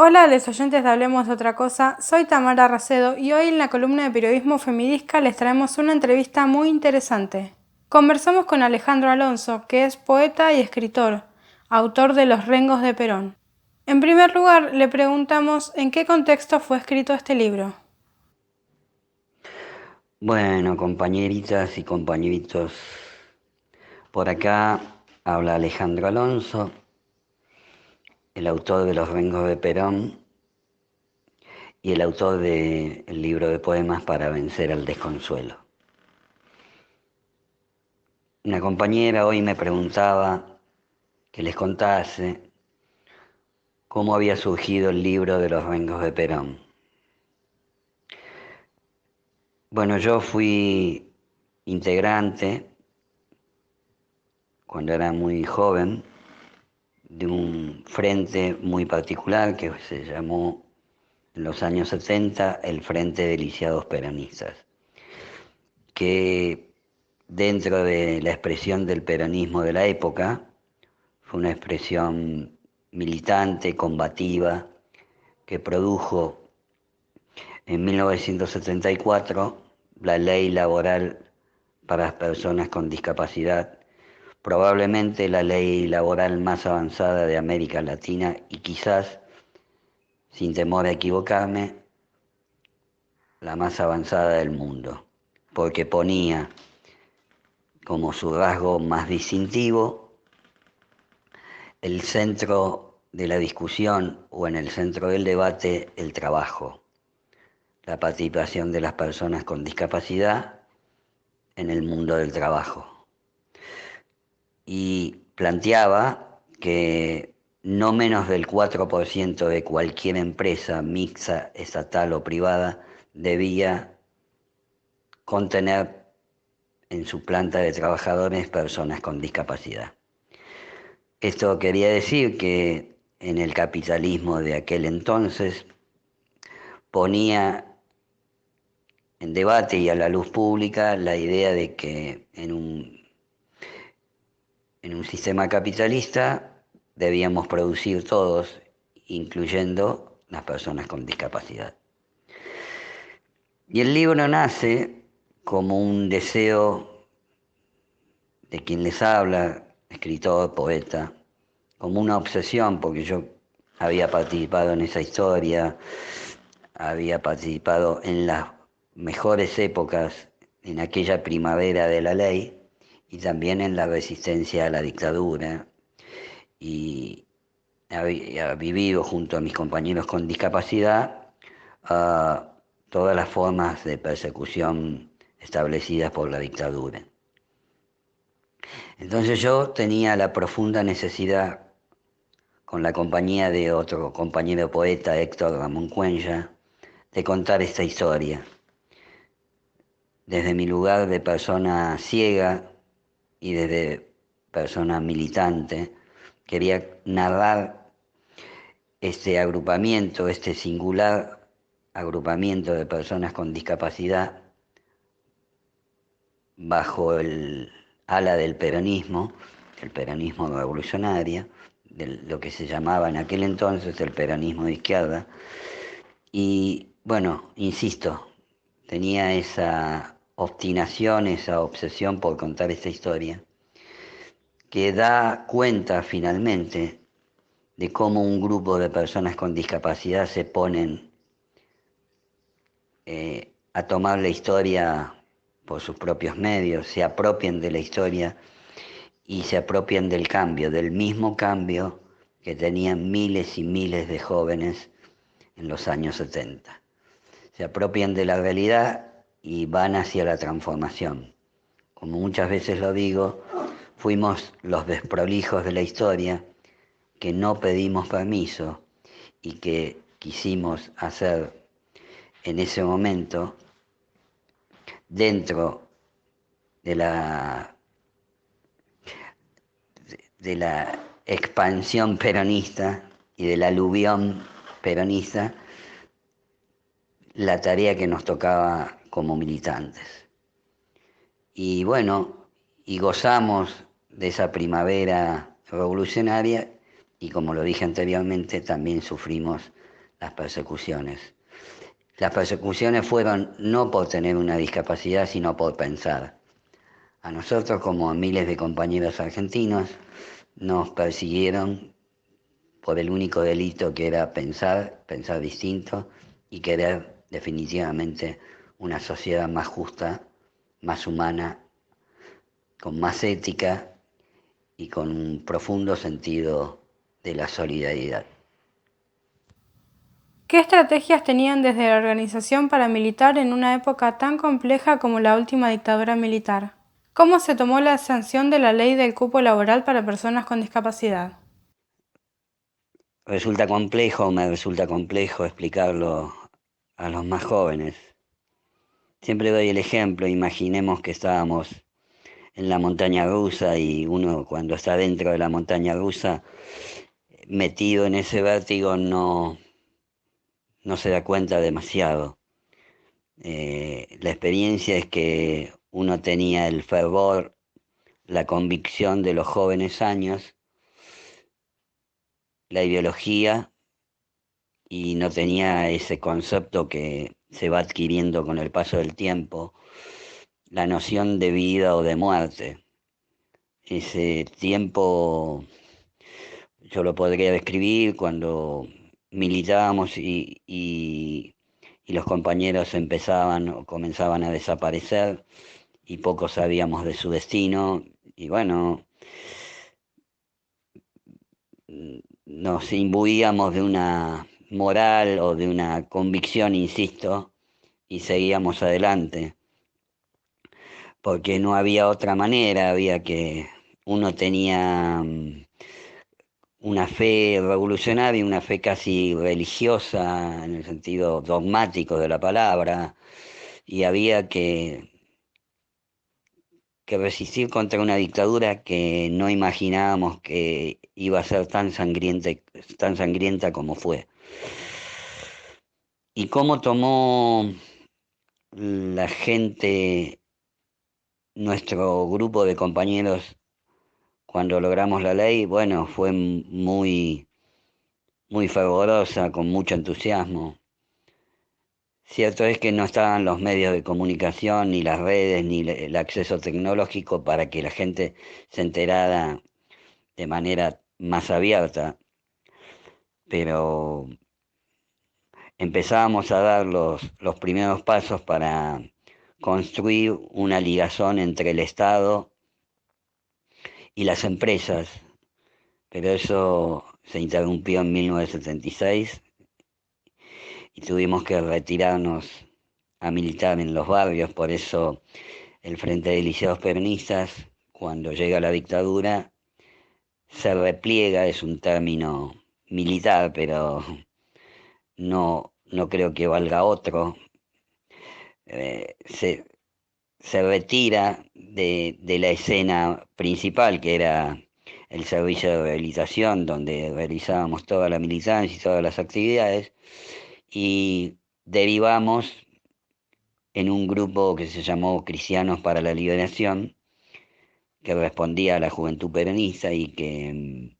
Hola a los oyentes de Hablemos de Otra Cosa, soy Tamara Racedo y hoy en la columna de Periodismo Femidisca les traemos una entrevista muy interesante. Conversamos con Alejandro Alonso, que es poeta y escritor, autor de Los Rengos de Perón. En primer lugar, le preguntamos en qué contexto fue escrito este libro. Bueno, compañeritas y compañeritos, por acá habla Alejandro Alonso, el autor de Los Rengos de Perón y el autor del libro de poemas Para vencer al desconsuelo. Una compañera hoy me preguntaba que les contase cómo había surgido el libro de Los Rengos de Perón. Bueno, yo fui integrante, cuando era muy joven, de un frente muy particular que se llamó en los años 70 el Frente de Lisiados Peronistas, que dentro de la expresión del peronismo de la época fue una expresión militante, combativa, que produjo en 1974 la ley laboral para las personas con discapacidad, probablemente la ley laboral más avanzada de América Latina y quizás, sin temor a equivocarme, la más avanzada del mundo, porque ponía como su rasgo más distintivo el centro de la discusión o en el centro del debate el trabajo, la participación de las personas con discapacidad en el mundo del trabajo. Y planteaba que no menos del 4% de cualquier empresa mixta, estatal o privada, debía contener en su planta de trabajadores personas con discapacidad. Esto quería decir que en el capitalismo de aquel entonces ponía en debate y a la luz pública la idea de que en un sistema capitalista debíamos producir todos, incluyendo las personas con discapacidad. Y el libro nace como un deseo de quien les habla, escritor, poeta, como una obsesión, porque yo había participado en esa historia, había participado en las mejores épocas, en aquella primavera de la ley, y también en la resistencia a la dictadura, y había vivido junto a mis compañeros con discapacidad todas las formas de persecución establecidas por la dictadura. Entonces yo tenía la profunda necesidad, con la compañía de otro compañero poeta, Héctor Ramón Cuenya, de contar esta historia. Desde mi lugar de persona ciega y desde persona militante, quería narrar este agrupamiento, este singular agrupamiento de personas con discapacidad bajo el ala del peronismo, el peronismo revolucionario, de lo que se llamaba en aquel entonces el peronismo de izquierda. Y bueno, insisto, tenía esa obstinación, esa obsesión por contar esta historia, que da cuenta finalmente de cómo un grupo de personas con discapacidad se ponen a tomar la historia por sus propios medios, se apropian de la historia y se apropian del cambio, del mismo cambio que tenían miles y miles de jóvenes en los años 70. Se apropian de la realidad y van hacia la transformación. Como muchas veces lo digo, fuimos los desprolijos de la historia que no pedimos permiso y que quisimos hacer en ese momento dentro de la expansión peronista y del aluvión peronista, la tarea que nos tocaba como militantes. Y bueno, y gozamos de esa primavera revolucionaria y como lo dije anteriormente, también sufrimos las persecuciones. Las persecuciones fueron no por tener una discapacidad, sino por pensar. A nosotros, como a miles de compañeros argentinos, nos persiguieron por el único delito que era pensar, pensar distinto y querer definitivamente una sociedad más justa, más humana, con más ética y con un profundo sentido de la solidaridad. ¿Qué estrategias tenían desde la organización paramilitar en una época tan compleja como la última dictadura militar? ¿Cómo se tomó la sanción de la ley del cupo laboral para personas con discapacidad? Me resulta complejo explicarlo a los más jóvenes. Siempre doy el ejemplo, imaginemos que estábamos en la montaña rusa y uno cuando está dentro de la montaña rusa, metido en ese vértigo, no se da cuenta demasiado. La experiencia es que uno tenía el fervor, la convicción de los jóvenes años, la ideología, y no tenía ese concepto que se va adquiriendo con el paso del tiempo, la noción de vida o de muerte. Ese tiempo yo lo podría describir cuando militábamos y los compañeros empezaban o comenzaban a desaparecer y poco sabíamos de su destino. Y bueno, nos imbuíamos de una moral o de una convicción, insisto, y seguíamos adelante, porque no había otra manera, uno tenía una fe revolucionaria, una fe casi religiosa en el sentido dogmático de la palabra, y había que resistir contra una dictadura que no imaginábamos que iba a ser tan sangrienta como fue. ¿Y cómo tomó la gente, nuestro grupo de compañeros, cuando logramos la ley? Bueno, fue muy fervorosa, con mucho entusiasmo. Cierto es que no estaban los medios de comunicación, ni las redes, ni el acceso tecnológico para que la gente se enterara de manera más abierta, pero empezábamos a dar los primeros pasos para construir una ligazón entre el Estado y las empresas, pero eso se interrumpió en 1976 y tuvimos que retirarnos a militar en los barrios. Por eso el Frente de Liceos Peronistas, cuando llega la dictadura, se repliega, es un término militar, pero no creo que valga otro. Eh, se, Se retira de la escena principal, que era el servicio de rehabilitación, donde realizábamos toda la militancia y todas las actividades, y derivamos en un grupo que se llamó Cristianos para la Liberación, que respondía a la juventud peronista y que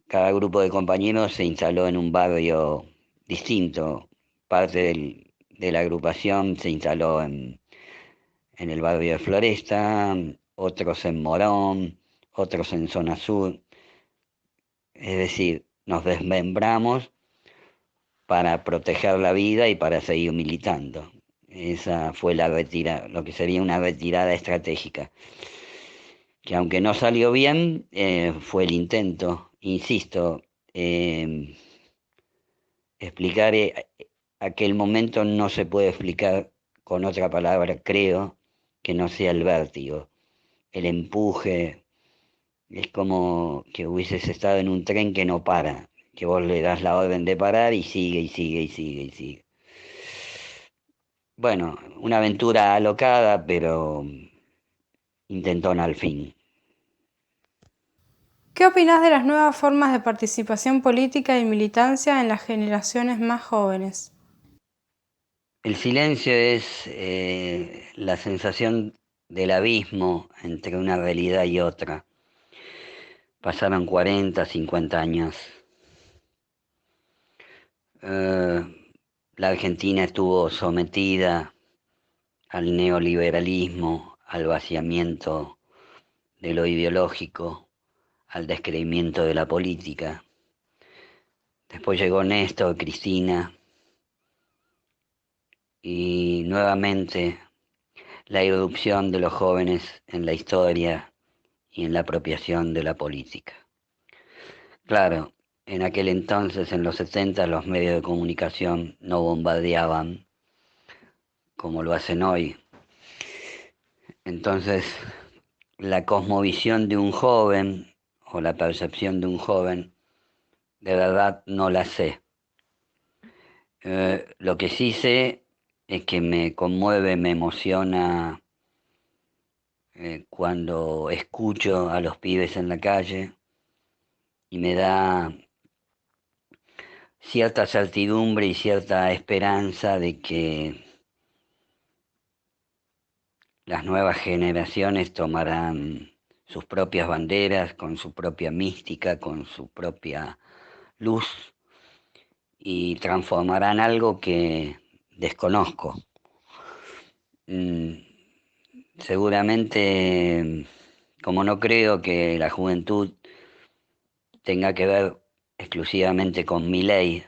cada grupo de compañeros se instaló en un barrio distinto. Parte de la agrupación se instaló en el barrio de Floresta, otros en Morón, otros en Zona Sur. Es decir, nos desmembramos para proteger la vida y para seguir militando. Esa fue lo que sería una retirada estratégica, que aunque no salió bien, fue el intento. Insisto, explicar aquel momento no se puede explicar con otra palabra, creo, que no sea el vértigo, el empuje. Es como que hubieses estado en un tren que no para, que vos le das la orden de parar y sigue y sigue y sigue y sigue. Bueno, una aventura alocada, pero intentona al fin. ¿Qué opinás de las nuevas formas de participación política y militancia en las generaciones más jóvenes? El silencio es la sensación del abismo entre una realidad y otra. Pasaron 40, 50 años. Eh, la Argentina estuvo sometida al neoliberalismo, al vaciamiento de lo ideológico, al descreimiento de la política. Después llegó Néstor, Cristina y nuevamente la irrupción de los jóvenes en la historia y en la apropiación de la política. Claro, en aquel entonces, en los 70, los medios de comunicación no bombardeaban como lo hacen hoy. Entonces, la cosmovisión de un joven o la percepción de un joven, de verdad no la sé. Lo que sí sé es que me conmueve, me emociona cuando escucho a los pibes en la calle y me da cierta certidumbre y cierta esperanza de que las nuevas generaciones tomarán sus propias banderas, con su propia mística, con su propia luz y transformarán algo que desconozco. Mm, Seguramente, como no creo que la juventud tenga que ver exclusivamente con mi ley,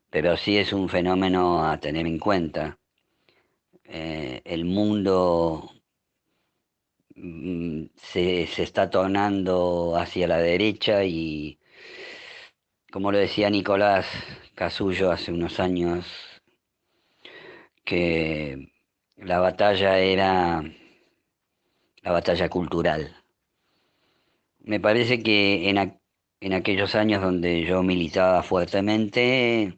pero sí es un fenómeno a tener en cuenta. El mundo se está tornando hacia la derecha y, como lo decía Nicolás Casullo hace unos años, que la batalla era la batalla cultural. Me parece que en aquellos años donde yo militaba fuertemente,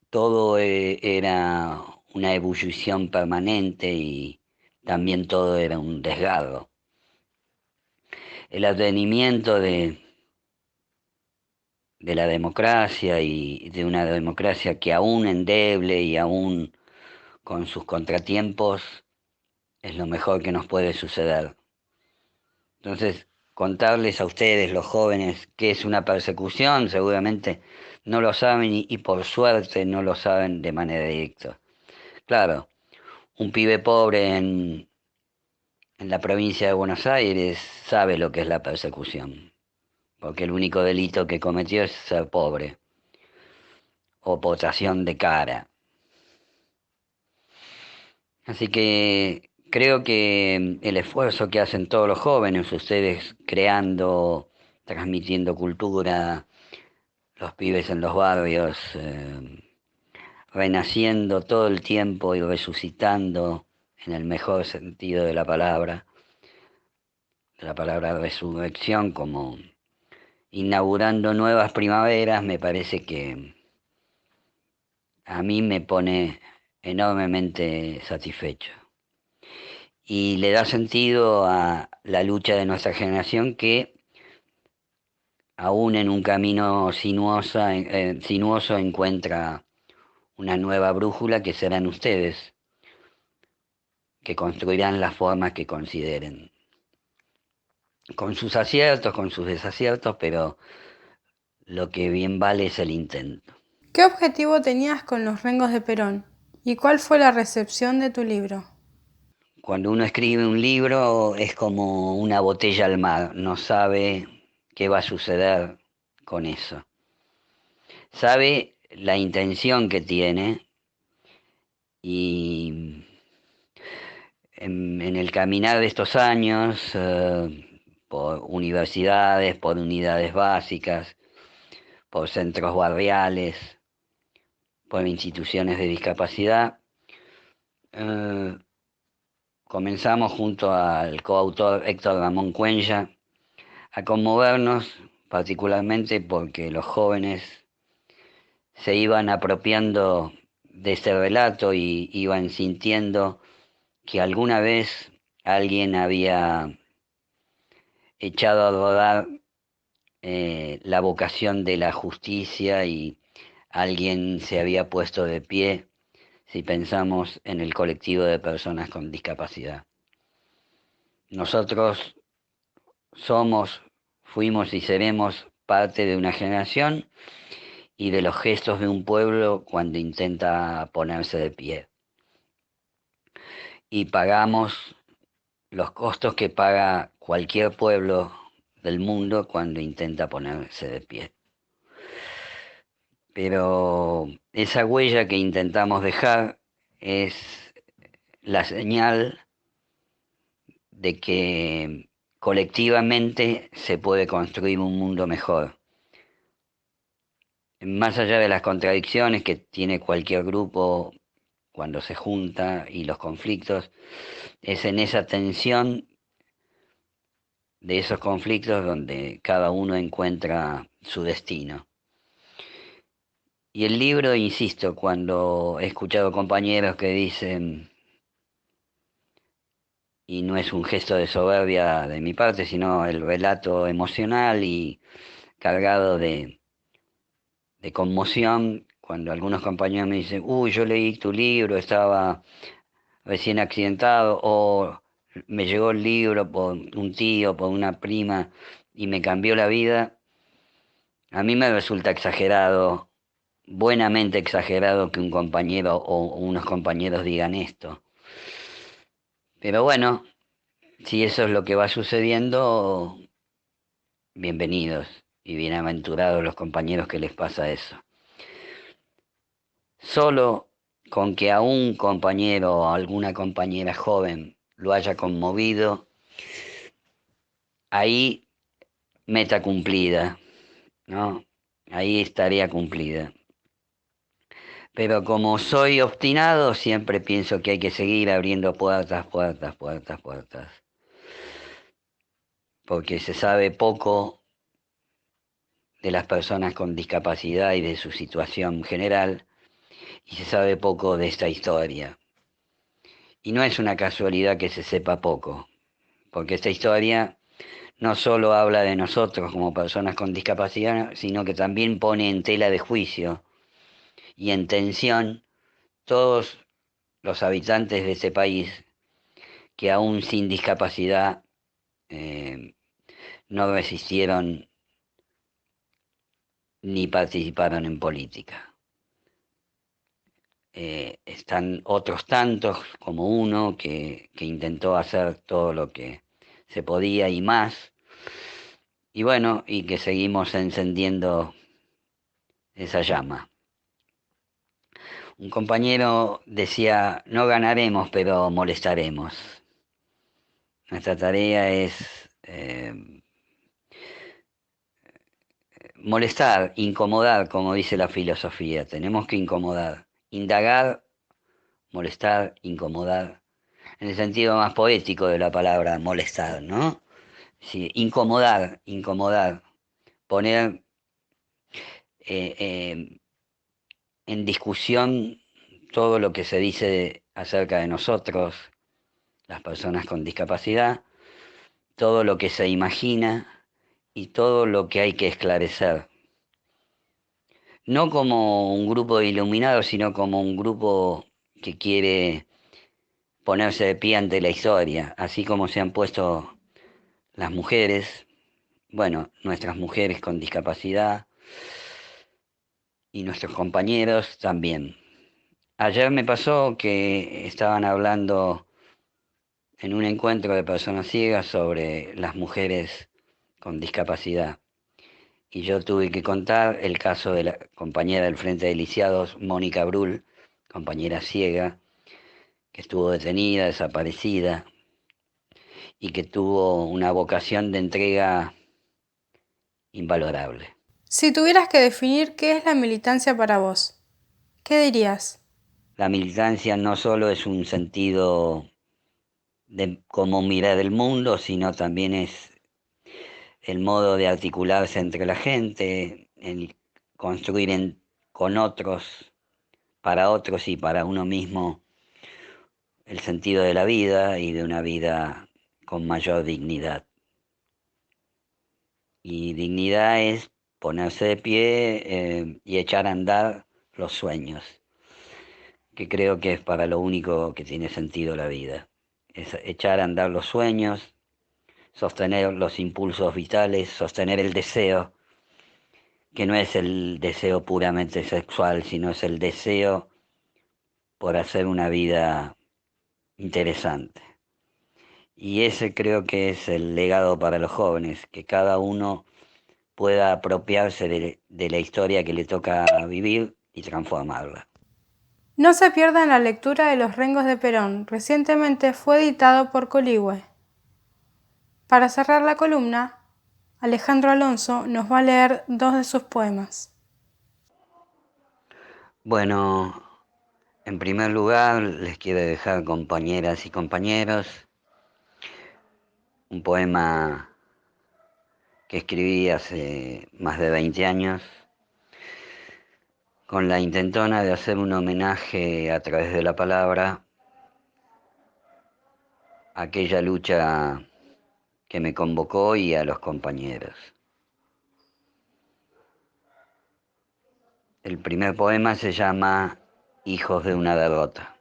todo era una ebullición permanente y también todo era un desgarro. El advenimiento de la democracia y de una democracia que aún endeble y aún con sus contratiempos es lo mejor que nos puede suceder. Entonces, contarles a ustedes, los jóvenes, qué es una persecución, seguramente no lo saben y por suerte no lo saben de manera directa. Claro, un pibe pobre en la provincia de Buenos Aires sabe lo que es la persecución, porque el único delito que cometió es ser pobre o postración de cara. Así que creo que el esfuerzo que hacen todos los jóvenes, ustedes creando, transmitiendo cultura, los pibes en los barrios, renaciendo todo el tiempo y resucitando en el mejor sentido de la palabra resurrección, como inaugurando nuevas primaveras, me parece que a mí me pone enormemente satisfecho. Y le da sentido a la lucha de nuestra generación que aún en un camino sinuoso encuentra una nueva brújula que serán ustedes, que construirán las formas que consideren, con sus aciertos, con sus desaciertos, pero lo que bien vale es el intento. ¿Qué objetivo tenías con los Rengos de Perón? ¿Y cuál fue la recepción de tu libro? Cuando uno escribe un libro es como una botella al mar, no sabe qué va a suceder con eso. Sabe la intención que tiene y en el caminar de estos años, por universidades, por unidades básicas, por centros barriales, por instituciones de discapacidad, eh, comenzamos junto al coautor Héctor Ramón Cuenya a conmovernos particularmente porque los jóvenes se iban apropiando de ese relato y iban sintiendo que alguna vez alguien había echado a rodar la vocación de la justicia y alguien se había puesto de pie si pensamos en el colectivo de personas con discapacidad. Nosotros somos, fuimos y seremos parte de una generación y de los gestos de un pueblo cuando intenta ponerse de pie. Y pagamos los costos que paga cualquier pueblo del mundo cuando intenta ponerse de pie. Pero esa huella que intentamos dejar es la señal de que colectivamente se puede construir un mundo mejor. Más allá de las contradicciones que tiene cualquier grupo cuando se junta y los conflictos, es en esa tensión de esos conflictos donde cada uno encuentra su destino. Y el libro, insisto, cuando he escuchado compañeros que dicen, y no es un gesto de soberbia de mi parte, sino el relato emocional y cargado de conmoción, cuando algunos compañeros me dicen, uy, yo leí tu libro, estaba recién accidentado, o me llegó el libro por un tío, por una prima, y me cambió la vida, a mí me resulta exagerado, buenamente exagerado que un compañero o unos compañeros digan esto. Pero bueno, si eso es lo que va sucediendo, bienvenidos y bienaventurados los compañeros que les pasa eso. Solo con que a un compañero o alguna compañera joven lo haya conmovido, ahí meta cumplida, ¿no? Ahí estaría cumplida. Pero como soy obstinado, siempre pienso que hay que seguir abriendo puertas, puertas, puertas, puertas. Porque se sabe poco de las personas con discapacidad y de su situación general, y se sabe poco de esta historia. Y no es una casualidad que se sepa poco, porque esta historia no solo habla de nosotros como personas con discapacidad, sino que también pone en tela de juicio y en tensión todos los habitantes de este país que aún sin discapacidad eh, no resistieron ni participaron en política. Están otros tantos como uno que intentó hacer todo lo que se podía y más, y bueno, y que seguimos encendiendo esa llama. Un compañero decía, no ganaremos, pero molestaremos. Nuestra tarea es molestar, incomodar, como dice la filosofía. Tenemos que incomodar, indagar, molestar, incomodar, en el sentido más poético de la palabra molestar, ¿no? Sí, incomodar, incomodar, poner eh, eh, en discusión todo lo que se dice acerca de nosotros, las personas con discapacidad, todo lo que se imagina y todo lo que hay que esclarecer. No como un grupo de iluminados, sino como un grupo que quiere ponerse de pie ante la historia, así como se han puesto las mujeres, bueno, nuestras mujeres con discapacidad y nuestros compañeros también. Ayer me pasó que estaban hablando en un encuentro de personas ciegas sobre las mujeres con discapacidad. Y yo tuve que contar el caso de la compañera del Frente de Lisiados, Mónica Brull, compañera ciega, que estuvo detenida, desaparecida, y que tuvo una vocación de entrega invalorable. Si tuvieras que definir qué es la militancia para vos, ¿qué dirías? La militancia no solo es un sentido de cómo mirar el mundo, sino también es el modo de articularse entre la gente, el construir con otros, para otros y para uno mismo el sentido de la vida y de una vida con mayor dignidad. Y dignidad es ponerse de pie y echar a andar los sueños, que creo que es para lo único que tiene sentido la vida. Es echar a andar los sueños, sostener los impulsos vitales, sostener el deseo que no es el deseo puramente sexual, sino es el deseo por hacer una vida interesante. Y ese creo que es el legado para los jóvenes, que cada uno pueda apropiarse de la historia que le toca vivir y transformarla. No se pierdan la lectura de Los Rengos de Perón, recientemente fue editado por Coligüe. Para cerrar la columna, Alejandro Alonso nos va a leer dos de sus poemas. Bueno, en primer lugar les quiero dejar, compañeras y compañeros, un poema que escribí hace más de 20 años, con la intentona de hacer un homenaje a través de la palabra a aquella lucha que me convocó y a los compañeros. El primer poema se llama Hijos de una derrota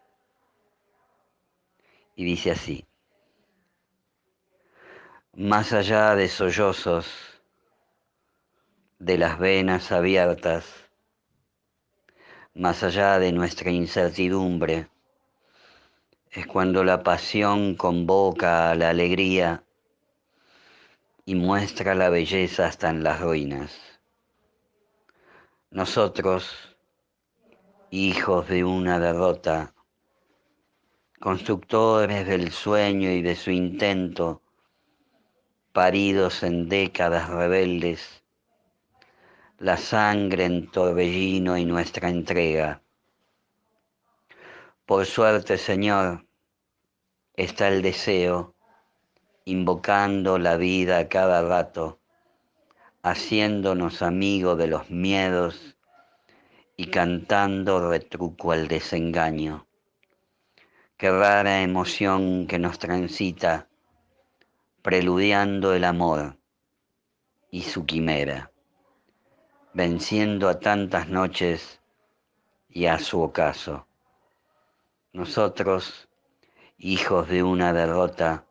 y dice así: más allá de sollozos, de las venas abiertas, más allá de nuestra incertidumbre, es cuando la pasión convoca a la alegría y muestra la belleza hasta en las ruinas. Nosotros, hijos de una derrota, constructores del sueño y de su intento, paridos en décadas rebeldes, la sangre en torbellino y nuestra entrega. Por suerte, Señor, está el deseo, invocando la vida a cada rato, haciéndonos amigos de los miedos y cantando retruco al desengaño. Qué rara emoción que nos transita, preludiando el amor y su quimera, venciendo a tantas noches y a su ocaso. Nosotros, hijos de una derrota,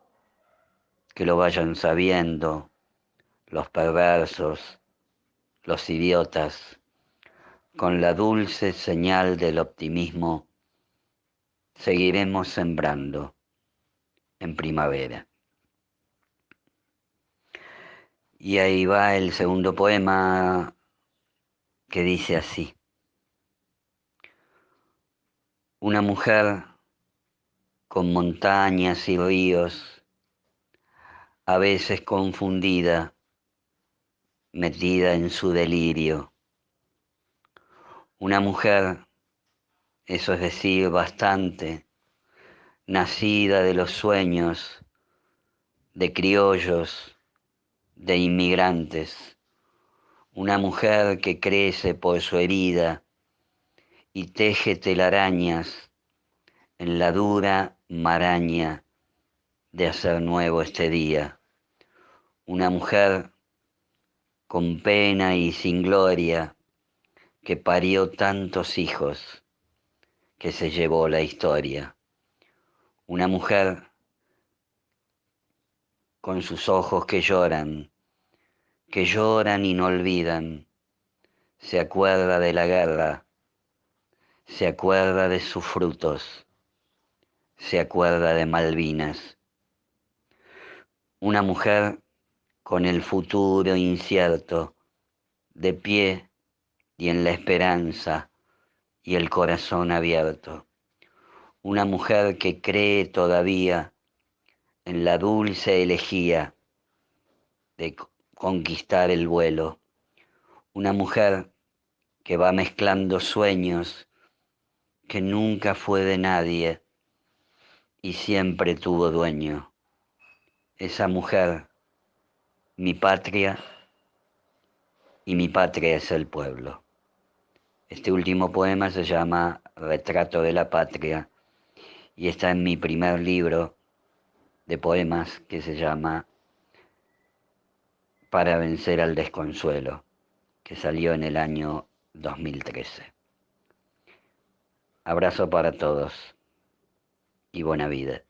que lo vayan sabiendo los perversos, los idiotas, con la dulce señal del optimismo, seguiremos sembrando en primavera. Y ahí va el segundo poema, que dice así: una mujer con montañas y ríos, a veces confundida, metida en su delirio. Una mujer, eso es decir, bastante, nacida de los sueños, de criollos, de inmigrantes. Una mujer que crece por su herida y teje telarañas en la dura maraña de hacer nuevo este día. Una mujer con pena y sin gloria, que parió tantos hijos, que se llevó la historia. Una mujer con sus ojos que lloran y no olvidan, se acuerda de la guerra, se acuerda de sus frutos, se acuerda de Malvinas. Una mujer con el futuro incierto, de pie y en la esperanza y el corazón abierto. Una mujer que cree todavía en la dulce elegía de conquistar el vuelo. Una mujer que va mezclando sueños, que nunca fue de nadie y siempre tuvo dueño. Esa mujer, mi patria, y mi patria es el pueblo. Este último poema se llama Retrato de la Patria y está en mi primer libro de poemas, que se llama Para vencer al desconsuelo, que salió en el año 2013. Abrazo para todos y buena vida.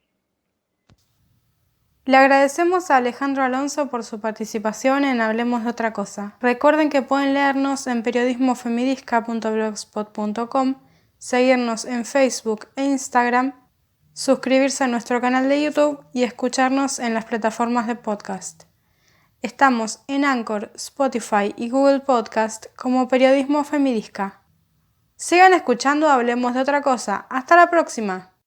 Le agradecemos a Alejandro Alonso por su participación en Hablemos de otra cosa. Recuerden que pueden leernos en periodismofemidisca.blogspot.com, seguirnos en Facebook e Instagram, suscribirse a nuestro canal de YouTube y escucharnos en las plataformas de podcast. Estamos en Anchor, Spotify y Google Podcast como Periodismo Femidisca. Sigan escuchando Hablemos de otra cosa. ¡Hasta la próxima!